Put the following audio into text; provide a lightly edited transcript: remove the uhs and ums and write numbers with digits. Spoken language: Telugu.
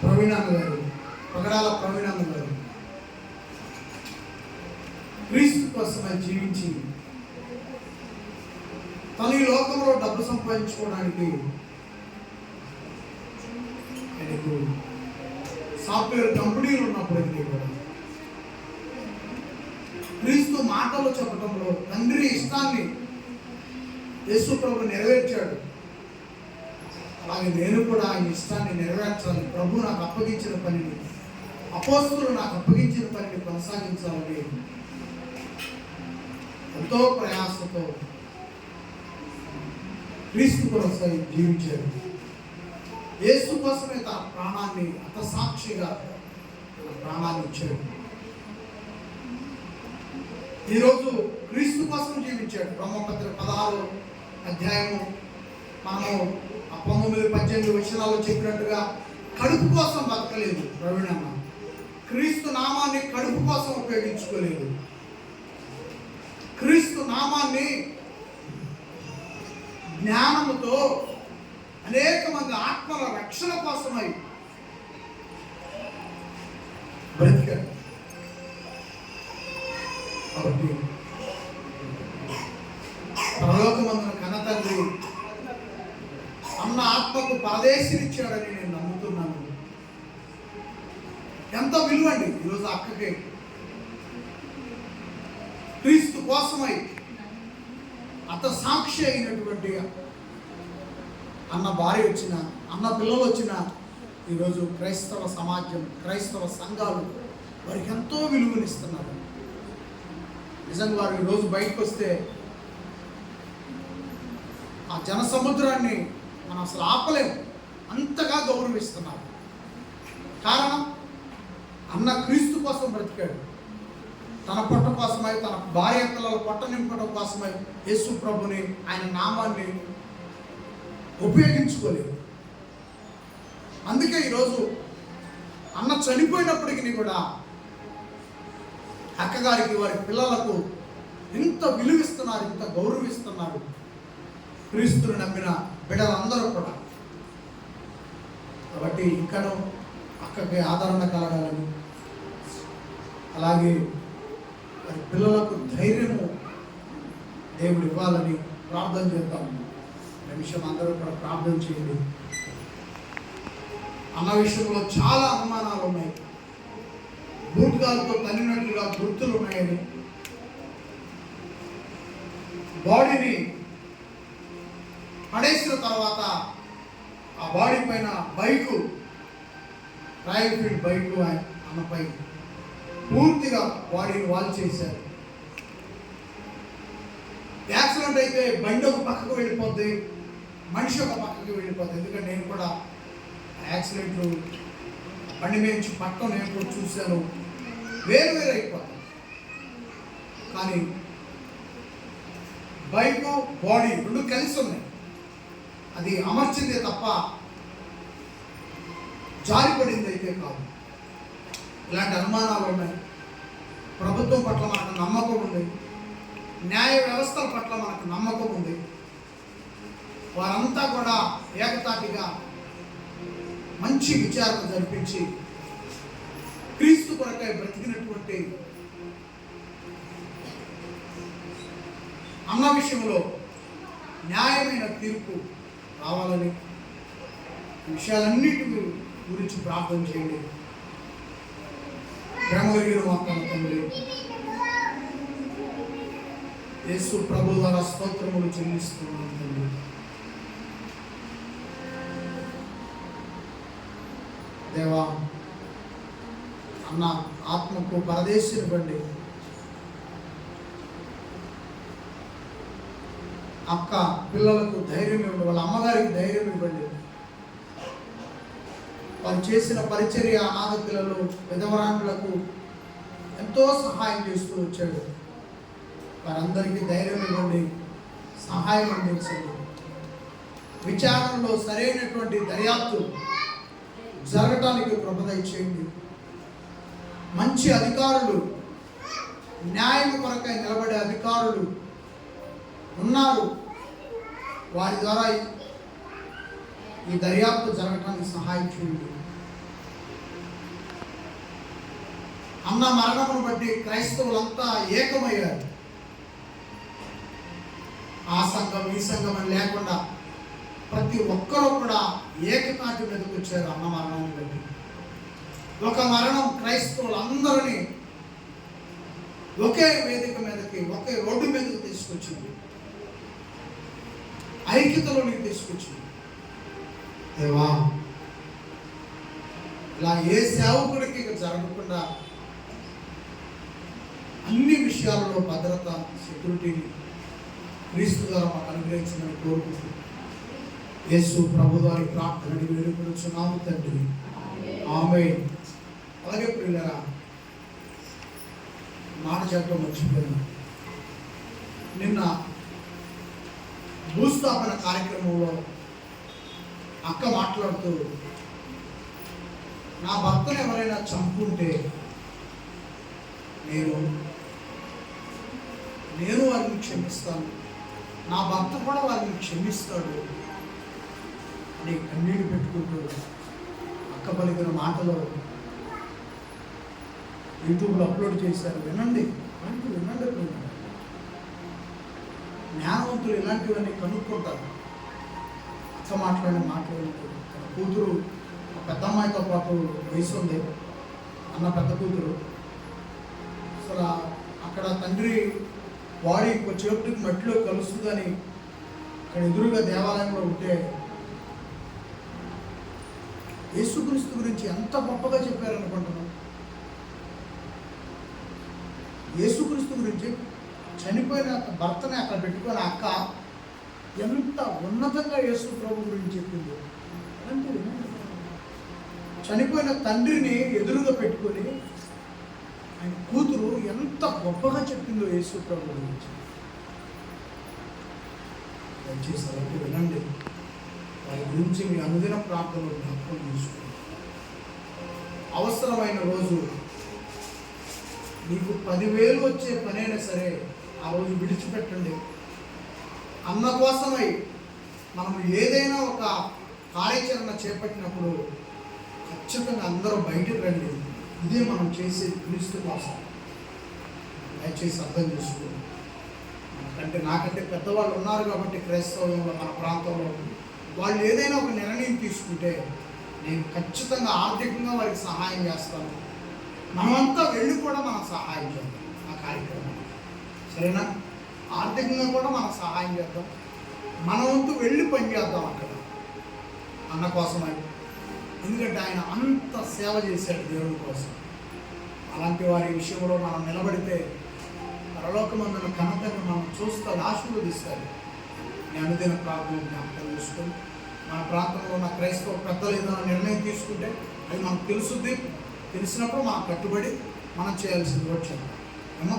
ప్రవీణాన్న గారు, పగడాల ప్రవీణాన్న గారు క్రీస్తు కోసమై జీవించి తను ఈ లోకంలో డబ్బు సంపాదించుకోవడానికి ఆయనకు సాఫ్ట్వేర్ కంపెనీలు ఉన్నప్పటికీ కూడా క్రీస్తు మాటలు చెప్పడంలో తండ్రి ఇష్టాన్ని యేసు ప్రభు నెరవేర్చాడు. అలాగే నేను కూడా ఆయన ఇష్టాన్ని నెరవేర్చాలి, ప్రభు నాకు అప్పగించిన పనిని, అపోస్తులు నాకు అప్పగించిన పనిని కొనసాగించాలని ఎంతో ప్రయాసతో క్రీస్తు కోసం జీవించాడు. యేసు కోసమే తన ప్రాణాన్ని హతసాక్షిగా తన ప్రాణాన్ని ఇచ్చాడు. ఈరోజు క్రీస్తు కోసం జీవించాడు. బ్రహ్మపత్రిక 16వ అధ్యాయము మనము 19-18 వచనాల్లో చెప్పినట్టుగా కడుపు కోసం బతకలేదు ప్రవీణమ్మ. క్రీస్తు నామాన్ని కడుపు కోసం ఉపయోగించుకోలేదు. క్రీస్తు నామాన్ని జ్ఞానముతో అనేక మంది ఆత్మల రక్షణ కోసమై బ్రతికాడు. కాబట్టి పరలోకమందున కన్నతండ్రి అన్న ఆత్మకు పరదేశినిచ్చాడని నేను నమ్ముతున్నాను. ఎంత విలువండి ఈరోజు అక్కకి క్రీస్తు కోసమై అత సాక్షి అయినటువంటి అన్న భార్య వచ్చిన, అన్న పిల్లలు వచ్చిన ఈరోజు క్రైస్తవ సమాజం, క్రైస్తవ సంఘాలు వారికి ఎంతో విలువనిస్తున్నారు. నిజంగా వారు ఈరోజు బయటకు వస్తే ఆ జన సముద్రాన్ని మనం అసలు ఆపలేము, అంతగా గౌరవిస్తున్నారు. కారణం అన్న క్రీస్తు కోసం బ్రతికాడు. తన పొట్ట కోసమై, తన భార్య పిల్లల పొట్ట నింపడం కోసమై యేసు ప్రభుని, ఆయన నామాన్ని ఉపయోగించుకోలేదు. అందుకే ఈరోజు అన్న చనిపోయినప్పటికీ కూడా అక్కగారికి, వారి పిల్లలకు ఇంత విలువిస్తున్నారు, ఇంత గౌరవిస్తున్నారు క్రీస్తుని నమ్మిన బిడ్డలందరూ కూడా. కాబట్టి ఇంకనూ అక్కకి ఆదరణ కలగాలని, అలాగే వారి పిల్లలకు ధైర్యము దేవుడు ఇవ్వాలని ప్రార్థన చేద్దాం. విషయం అందరూ కూడా ప్రార్థన చేయండి. అన్న విషయంలో చాలా అనుమానాలు ఉన్నాయి. బూట్గాలతో తల్లినట్లుగా గుర్తులు ఉన్నాయని, బాడీని పడేసిన తర్వాత ఆ బాడీ పైన బైకు, రాయల్ ఫీల్డ్ బైకు అన్నపై పూర్తిగా బాడీని వాల్ చేశారు. యాక్సిడెంట్ అయితే బండి ఒక పక్కకు వెళ్ళిపోద్ది, మనిషి ఒక పక్కకి వెళ్ళిపోద్ది. ఎందుకంటే నేను కూడా యాక్సిడెంట్లు బండి మీద పక్కన నేను కూడా చూశాను, వేరు వేరు అయిపోతాను. కానీ బైకు బాడీ రెండు కలిసి ఉన్నాయి. అది అమర్చిందే తప్ప జారిపడింది అయితే కాదు. ఇలాంటి అనుమానాలు ఉన్నాయి. ప్రభుత్వం పట్ల మనకు నమ్మకం ఉంది, న్యాయ వ్యవస్థల పట్ల మనకు నమ్మకం ఉంది. వారంతా కూడా ఏకతాటిగా మంచి విచారణ జరిపించి క్రీస్తు కొరకై బ్రతికినటువంటి అన్న విషయంలో న్యాయమైన తీర్పు రావాలని విషయాలన్నిటి గురించి ప్రార్థన చేయండి. ప్రేమగిరిగిన వాక్యాల తండ్రి, యేసు ప్రభు ద్వారా స్తోత్రములు చెల్లిస్తున్నాను తండ్రి. దేవా, అన్న ఆత్మకు పరదేశివ్వండి. అక్క పిల్లలకు ధైర్యం ఇవ్వండి, వాళ్ళ అమ్మగారికి ధైర్యం ఇవ్వండి. వారు చేసిన పరిచర్య అనాథ పిల్లలు, విధవరాంగులకు ఎంతో సహాయం చేస్తూ వచ్చాడు. వారందరికీ ధైర్యం ఇవ్వండి, సహాయం అందించండి. విచారణలో సరైనటువంటి దర్యాప్తు జరగటానికి కృప దయచేయండి. మంచి అధికారులు, న్యాయం కొరకై నిలబడే అధికారులు ఉన్నారు. వారి ద్వారా ఈ దర్యాప్తు జరగటానికి సహాయం చేయండి. అన్న మరణమును బట్టి క్రైస్తవులంతా ఏకమయ్యారు. ఆ సంఘం ఈ సంఘం అని లేకుండా ప్రతి ఒక్కరూ కూడా ఏకతాటి మీదకి వచ్చారు అన్న మరణాన్ని బట్టి. ఒక మరణం క్రైస్తవులందరినీ ఒకే వేదిక మీదకి, ఒకే రోడ్డు మీదకి తీసుకొచ్చింది, ఐక్యతలోనికి తీసుకొచ్చింది. దేవా, ఇలా ఏ సేవకుడికి జరగకుండా అన్ని విషయాలలో భద్రత, సెక్యూరిటీని క్రీస్తు ద్వారా మాకు అనుగ్రహించమని కోరుకుంటూ యేసు ప్రభు వారి ప్రార్థనని వేడుకొనుచున్నాము తండ్రి. ఆమేన్. అలాగే ప్రియులారా, మాట చెప్పడం మర్చిపోయాను. నిన్న భూస్థాపన కార్యక్రమంలో అక్క మాట్లాడుతూ, నా భర్తను ఎవరైనా చంపుకుంటే నేను వారిని క్షమిస్తాను, నా భర్త కూడా వారిని క్షమిస్తాడు అని కన్నీళ్ళు పెట్టుకుంటూ అక్క పలికిన మాటలో యూట్యూబ్లో అప్లోడ్ చేశారు. వినండి, వినండి. జ్ఞానవంతులు ఇలాంటివన్నీ కనుక్కుంటారు. అక్క మాట్లాడిన మాటలు, కూతురు పెద్ద అమ్మాయితో పాటు వయసు ఉంది, అన్న పెద్ద కూతురు. అసలు అక్కడ తండ్రి బాడీ వచ్చేప్పటికి మట్టిలో కలుస్తుందని అక్కడ ఎదురుగా దేవాలయంలో ఉంటే యేసుక్రీస్తు గురించి ఎంత గొప్పగా చెప్పారనుకుంటున్నాం. యేసుక్రీస్తు గురించి చనిపోయిన భర్తని అక్కడ పెట్టుకొని అక్క ఎంత ఉన్నతంగా యేసు ప్రభు గురించి చెప్పింది. చనిపోయిన తండ్రిని ఎదురుగా పెట్టుకొని ఆయన కూతురు ఎంత గొప్పగా చెప్పిందో యేసు ప్రభు గురించి. దయచేసి అలాంటి వినండి. వారి గురించి మీ అనుదిన ప్రార్థనలు జ్ఞాపకం చేసుకోండి. అవసరమైన రోజు మీకు 10,000 వచ్చే పనైనా సరే ఆ రోజు విడిచిపెట్టండి. అన్న కోసమై మనం ఏదైనా ఒక కార్యాచరణ చేపట్టినప్పుడు ఖచ్చితంగా అందరూ బయటకు రండి. ఇదే మనం చేసే క్రీస్తు కోసం. దయచేసి అర్థం చేసుకోండి. నాకంటే పెద్దవాళ్ళు ఉన్నారు కాబట్టి క్రైస్తవంలో మన ప్రాంతంలో వాళ్ళు ఏదైనా ఒక నిర్ణయం తీసుకుంటే నేను ఖచ్చితంగా ఆర్థికంగా వారికి సహాయం చేస్తాను. మనమంతా వెళ్ళి కూడా మనం సహాయం చేద్దాం ఆ కార్యక్రమానికి, సరేనా? ఆర్థికంగా కూడా మనం సహాయం చేద్దాం. మన వంతు వెళ్ళి పనిచేద్దాం అక్కడ అన్న కోసమై. ఎందుకంటే ఆయన అంత సేవ చేశాడు దేవుడి కోసం. అలాంటి వారి విషయంలో మనం నిలబడితే పరలోకమందున ఘనతను మనం చూస్తాడు, ఆశీర్వదిస్తాడు. నేను అనుదిన ప్రార్థన జ్ఞాపకం చేసుకొని మన ప్రాంతంలో ఉన్న క్రైస్తవ పెద్దలు ఏదైనా నిర్ణయం తీసుకుంటే అది మనకు తెలుసుద్ది. తెలిసినప్పుడు మనం కట్టుబడి మనం చేయాల్సింది కూడా చేద్దాం. ఏమో?